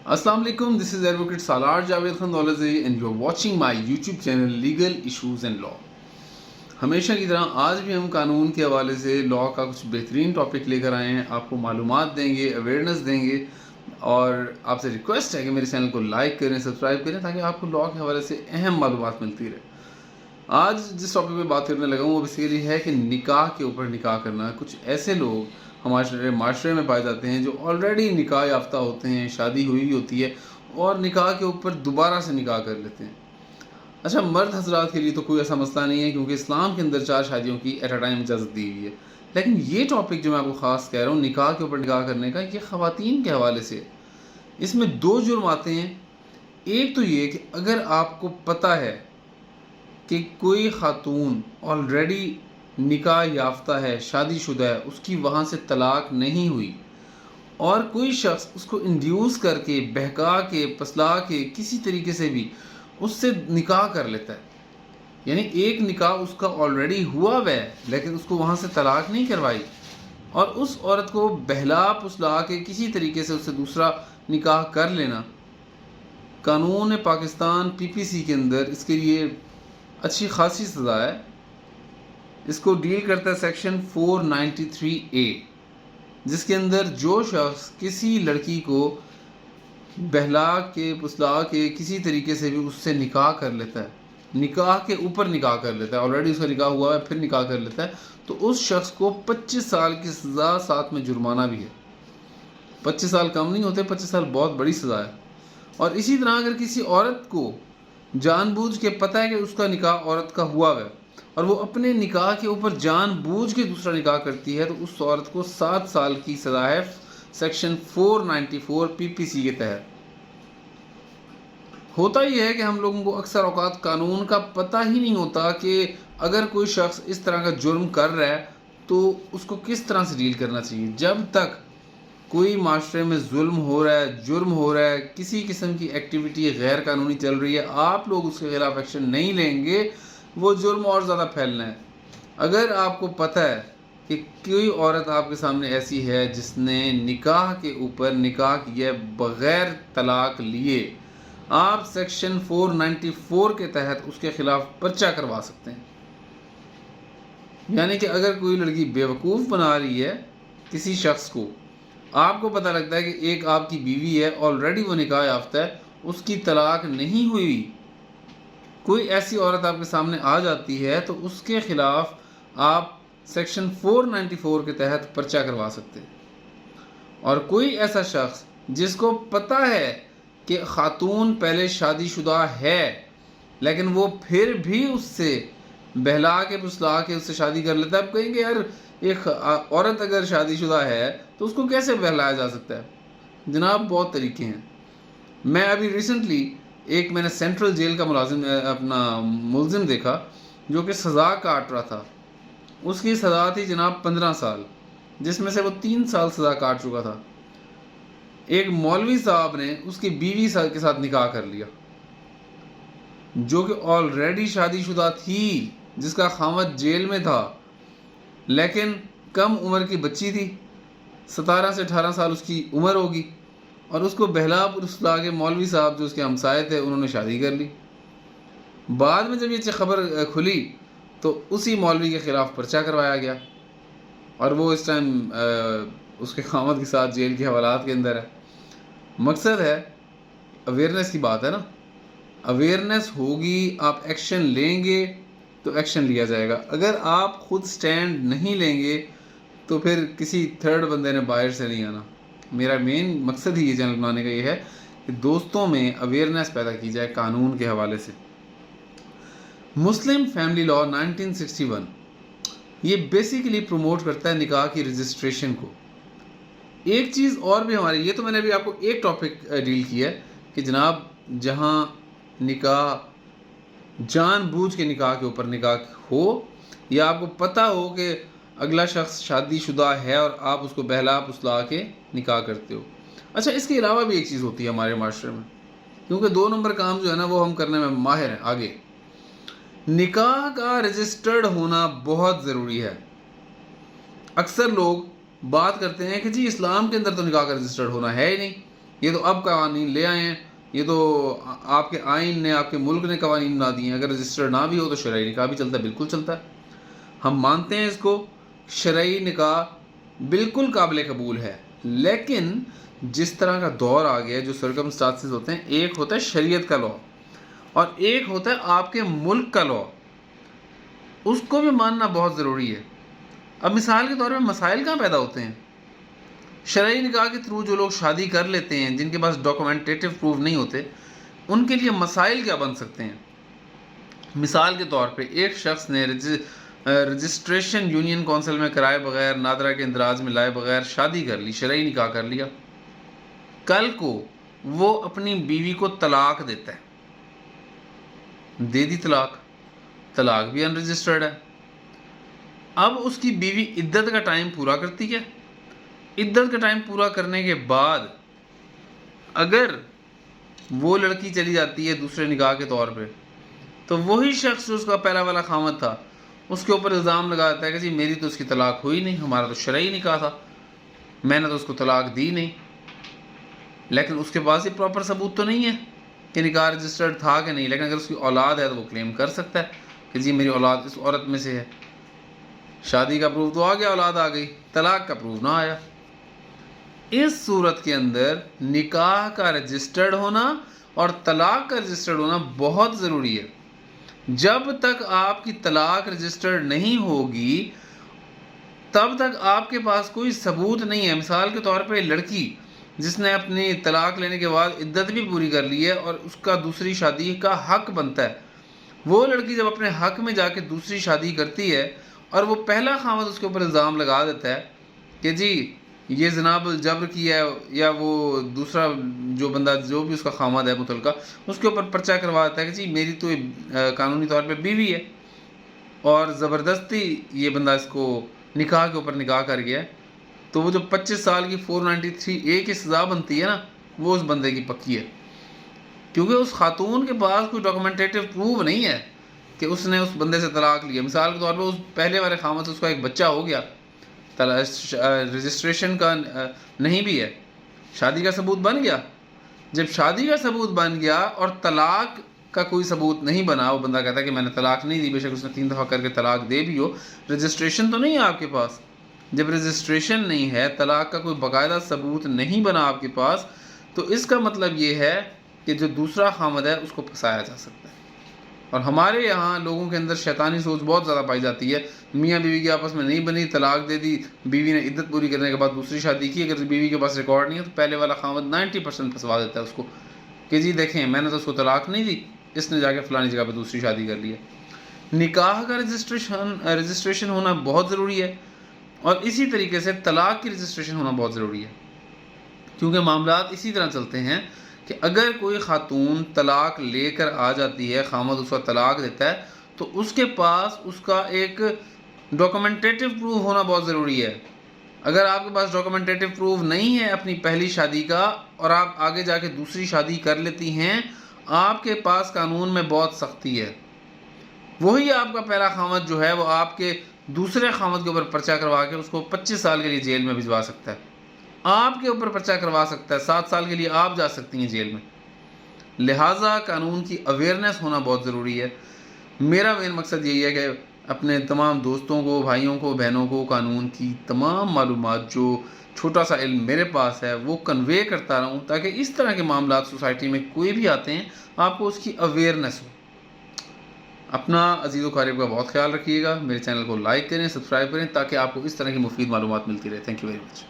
Assalamu alaikum, this is Advocate Salar Javed Khan Dolazi and you are watching my YouTube channel Legal Issues and Law. हमेशा की तरह आज भी हम कानून के हवाले से लॉ का कुछ बेहतरीन टॉपिक लेकर आए हैं, आपको मालूमात देंगे, अवेयरनेस देंगे और आपसे रिक्वेस्ट है कि मेरे चैनल को लाइक करें, सब्सक्राइब करें ताकि आपको लॉ के हवाले से अहम मालूमात मिलती रहे। आज जिस टॉपिक पे बात करने लगा हूँ वो बेसिकली है कि निकाह के ऊपर निकाह करना। कुछ ऐसे लोग हमारे माशरे में पाए जाते हैं जो ऑलरेडी निकाह याफ्ता होते हैं, शादी हुई होती है और निकाह के ऊपर दोबारा से निकाह कर लेते हैं। अच्छा, मर्द हजरात के लिए तो कोई ऐसा मसला नहीं है क्योंकि इस्लाम के अंदर 4 शादियों की एट अ टाइम इजाज़त दी हुई है। लेकिन ये टॉपिक जो मैं आपको ख़ास कह रहा हूँ निकाह के ऊपर निकाह करने का, ये ख़वातीन के हवाले से इसमें 2 जुर्म आते हैं। एक तो ये कि अगर आपको पता है कि कोई खातून ऑलरेडी निकाह याफ्ता है, शादीशुदा है, उसकी वहाँ से तलाक नहीं हुई और कोई शख्स उसको इंड्यूस करके, बहका के, फसला के, किसी तरीके से भी उससे निकाह कर लेता है, यानी एक निकाह उसका ऑलरेडी हुआ हुआ है लेकिन उसको वहाँ से तलाक नहीं करवाई और उस औरत को बहला फुसला के किसी तरीके से उससे दूसरा निकाह कर लेना, कानून पाकिस्तान PPC के अंदर इसके लिए अच्छी खासी सज़ा है। इसको डील करता है सेक्शन 493A, जिसके अंदर जो शख्स किसी लड़की को बहला के, फुसला के, किसी तरीके से भी उससे निकाह कर लेता है, निकाह के ऊपर निकाह कर लेता है, ऑलरेडी उसका निकाह हुआ है फिर निकाह कर लेता है, तो उस शख्स को 25 साल की सज़ा साथ में जुर्माना भी है। 25 साल कम नहीं होते, 25 साल बहुत बड़ी सज़ा है। और इसी तरह अगर किसी औरत को जानबूझ के पता है कि उसका निकाह औरत का हुआ है और वो अपने निकाह के ऊपर जानबूझ के दूसरा निकाह करती है तो उस औरत को 7 साल की सज़ा है सेक्शन 494 PPC के तहत। होता ही है कि हम लोगों को अक्सर औकात कानून का पता ही नहीं होता कि अगर कोई शख्स इस तरह का जुर्म कर रहा है तो उसको किस तरह से डील करना चाहिए। जब तक कोई माशरे में जुल्म हो रहा है, जुर्म हो रहा है, किसी किस्म की एक्टिविटी गैर कानूनी चल रही है, आप लोग उसके खिलाफ एक्शन नहीं लेंगे, वो जुर्म और ज़्यादा फैलना है। अगर आपको पता है कि कोई औरत आपके सामने ऐसी है जिसने निकाह के ऊपर निकाह किया बग़ैर तलाक लिए, आप सेक्शन 494 के तहत उसके खिलाफ पर्चा करवा सकते हैं। यानी कि अगर कोई लड़की बेवकूफ़ बना रही है किसी शख्स को, आपको पता लगता है कि एक आपकी बीवी है, ऑलरेडी वो निकाह याफ्ता है, उसकी तलाक नहीं हुई, कोई ऐसी औरत आपके सामने आ जाती है तो उसके खिलाफ आप सेक्शन 494 के तहत पर्चा करवा सकते हैं। और कोई ऐसा शख्स जिसको पता है कि खातून पहले शादीशुदा है लेकिन वो फिर भी उससे बहला के फुसला के उससे शादी कर लेता है। आप कहेंगे यार एक औरत अगर शादीशुदा है तो उसको कैसे बहलाया जा सकता है? जनाब, बहुत तरीके हैं। मैं अभी रिसेंटली मैंने सेंट्रल जेल का मुलजिम देखा जो कि सज़ा काट रहा था। उसकी सज़ा थी जनाब 15 साल, जिसमें से वो 3 साल सज़ा काट चुका था। एक मौलवी साहब ने उसकी बीवी के साथ निकाह कर लिया जो कि ऑलरेडी शादीशुदा थी, जिसका खामद जेल में था, लेकिन कम उम्र की बच्ची थी, 17 से 18 साल उसकी उम्र होगी, और उसको बहला फुसला के मौलवी साहब जो उसके हमसाए थे उन्होंने शादी कर ली। बाद में जब ये खबर खुली तो उसी मौलवी के ख़िलाफ़ पर्चा करवाया गया और वो इस टाइम उसके खामद के साथ जेल के हवालात के अंदर है। मकसद है अवेयरनेस की बात है ना, अवेयरनेस होगी, आप एक्शन लेंगे तो एक्शन लिया जाएगा। अगर आप ख़ुद स्टैंड नहीं लेंगे तो फिर किसी थर्ड बंदे ने बाहर से नहीं आना। मेरा मेन मकसद ही ये चैनल बनाने का ये है कि दोस्तों में अवेयरनेस पैदा की जाए कानून के हवाले से। मुस्लिम फैमिली लॉ 1961 ये बेसिकली प्रमोट करता है निकाह की रजिस्ट्रेशन को। एक चीज़ और भी हमारी, ये तो मैंने अभी आपको एक टॉपिक डील किया है कि जनाब जहाँ निकाह जानबूझ के निकाह के ऊपर निकाह हो या आपको पता हो कि अगला शख्स शादीशुदा है और आप उसको बहला फुसला के निकाह करते हो। अच्छा, इसके अलावा भी एक चीज़ होती है हमारे माशरे में, क्योंकि 2 नंबर काम जो है ना वो हम करने में माहिर हैं। आगे निकाह का रजिस्टर्ड होना बहुत ज़रूरी है। अक्सर लोग बात करते हैं कि जी इस्लाम के अंदर तो निकाह का रजिस्टर्ड होना है ही नहीं, یہ تو اب قوانین لے آئے ہیں، یہ تو آپ کے آئین نے، آپ کے ملک نے قوانین بنا دیے ہیں، اگر رجسٹرڈ نہ بھی ہو تو شرعی نکاح بھی چلتا ہے، بالکل چلتا ہے، ہم مانتے ہیں اس کو، شرعی نکاح بالکل قابل قبول ہے۔ لیکن جس طرح کا دور آ گیا ہے، جو سرکمسٹانسز ہوتے ہیں، ایک ہوتا ہے شریعت کا لا اور ایک ہوتا ہے آپ کے ملک کا لا، اس کو بھی ماننا بہت ضروری ہے۔ اب مثال کے طور پہ مسائل کہاں پیدا ہوتے ہیں؟ شرعی نکاح کے تھرو جو لوگ شادی کر لیتے ہیں، جن کے پاس ڈاکومنٹیٹو پروف نہیں ہوتے، ان کے لیے مسائل کیا بن سکتے ہیں؟ مثال کے طور پہ ایک شخص نے رجسٹریشن یونین کونسل میں کرائے بغیر، نادرہ کے اندراج میں لائے بغیر شادی کر لی، شرعی نکاح کر لیا، کل کو وہ اپنی بیوی کو طلاق دیتا ہے، دے دی طلاق بھی انرجسٹرڈ ہے، اب اس کی بیوی عدت کا ٹائم پورا کرتی ہے، عدت کا ٹائم پورا کرنے کے بعد اگر وہ لڑکی چلی جاتی ہے دوسرے نکاح کے طور پہ، تو وہی شخص جو اس کا پہلا والا خامد تھا، اس کے اوپر الزام لگاتا ہے کہ جی میری تو اس کی طلاق ہوئی نہیں، ہمارا تو شرعی نکاح تھا، میں نے تو اس کو طلاق دی نہیں، لیکن اس کے پاس یہ پراپر ثبوت تو نہیں ہے کہ نکاح رجسٹرڈ تھا کہ نہیں، لیکن اگر اس کی اولاد ہے تو وہ کلیم کر سکتا ہے کہ جی میری اولاد اس عورت میں سے ہے، شادی کا پروف تو آ گیا، اولاد آ گئی، طلاق کا پروف نہ آیا۔ اس صورت کے اندر نکاح کا رجسٹرڈ ہونا اور طلاق کا رجسٹرڈ ہونا بہت ضروری ہے۔ جب تک آپ کی طلاق رجسٹرڈ نہیں ہوگی تب تک آپ کے پاس کوئی ثبوت نہیں ہے۔ مثال کے طور پہ لڑکی جس نے اپنی طلاق لینے کے بعد عدت بھی پوری کر لی ہے اور اس کا دوسری شادی کا حق بنتا ہے، وہ لڑکی جب اپنے حق میں جا کے دوسری شادی کرتی ہے اور وہ پہلا خامد اس کے اوپر الزام لگا دیتا ہے کہ جی یہ جناب الجبر کی ہے، یا وہ دوسرا جو بندہ جو بھی اس کا خامد ہے متعلقہ، اس کے اوپر پرچہ کروا دیتا ہے کہ جی میری تو قانونی طور پہ بیوی ہے اور زبردستی یہ بندہ اس کو نکاح کے اوپر نکاح کر گیا ہے، تو وہ جو 25 سال کی 493A کی سزا بنتی ہے نا، وہ اس بندے کی پکی ہے، کیونکہ اس خاتون کے پاس کوئی ڈاکومنٹیٹو پروف نہیں ہے کہ اس نے اس بندے سے طلاق لیا۔ مثال کے طور پہ اس پہلے والے خامد سے اس کا ایک بچہ ہو گیا، رجسٹریشن کا نہیں بھی ہے، شادی کا ثبوت بن گیا، جب شادی کا ثبوت بن گیا اور طلاق کا کوئی ثبوت نہیں بنا، وہ بندہ کہتا ہے کہ میں نے طلاق نہیں دی، بے شک اس نے 3 دفعہ کر کے طلاق دے بھی ہو، رجسٹریشن تو نہیں ہے آپ کے پاس، جب رجسٹریشن نہیں ہے، طلاق کا کوئی باقاعدہ ثبوت نہیں بنا آپ کے پاس، تو اس کا مطلب یہ ہے کہ جو دوسرا خامد ہے اس کو پھنسایا جا سکتا ہے۔ اور ہمارے یہاں لوگوں کے اندر شیطانی سوچ بہت زیادہ پائی جاتی ہے، میاں بیوی کی آپس میں نہیں بنی، طلاق دے دی، بیوی نے عدت پوری کرنے کے بعد دوسری شادی کی، اگر بیوی کے پاس ریکارڈ نہیں ہے تو پہلے والا خامد 90% پھنسوا دیتا ہے اس کو کہ جی دیکھیں میں نے تو اس کو طلاق نہیں دی، اس نے جا کے فلانی جگہ پہ دوسری شادی کر لی ہے۔ نکاح کا رجسٹریشن ہونا بہت ضروری ہے، اور اسی طریقے سے طلاق کی رجسٹریشن ہونا بہت ضروری ہے، کیونکہ معاملات اسی طرح چلتے ہیں کہ اگر کوئی خاتون طلاق لے کر آ جاتی ہے، خامد اس کا طلاق دیتا ہے، تو اس کے پاس اس کا ایک ڈاکومنٹیٹو پروف ہونا بہت ضروری ہے۔ اگر آپ کے پاس ڈاکومنٹیٹو پروف نہیں ہے اپنی پہلی شادی کا اور آپ آگے جا کے دوسری شادی کر لیتی ہیں، آپ کے پاس قانون میں بہت سختی ہے، وہی آپ کا پہلا خامد جو ہے وہ آپ کے دوسرے خامد کے اوپر پرچہ کروا کے اس کو 25 سال کے لیے جیل میں بھجوا سکتا ہے، آپ کے اوپر پرچہ کروا سکتا ہے، 7 سال کے لیے آپ جا سکتی ہیں جیل میں۔ لہٰذا قانون کی اویئرنیس ہونا بہت ضروری ہے۔ میرا مین مقصد یہی ہے کہ اپنے تمام دوستوں کو، بھائیوں کو، بہنوں کو قانون کی تمام معلومات، جو چھوٹا سا علم میرے پاس ہے، وہ کنوے کرتا رہوں، تاکہ اس طرح کے معاملات سوسائٹی میں کوئی بھی آتے ہیں آپ کو اس کی اویئرنیس ہو۔ اپنا عزیز و قریب کا بہت خیال رکھیے گا، میرے چینل کو لائک کریں، سبسکرائب کریں، تاکہ آپ کو اس طرح کی مفید معلومات ملتی رہے۔ Thank you very much.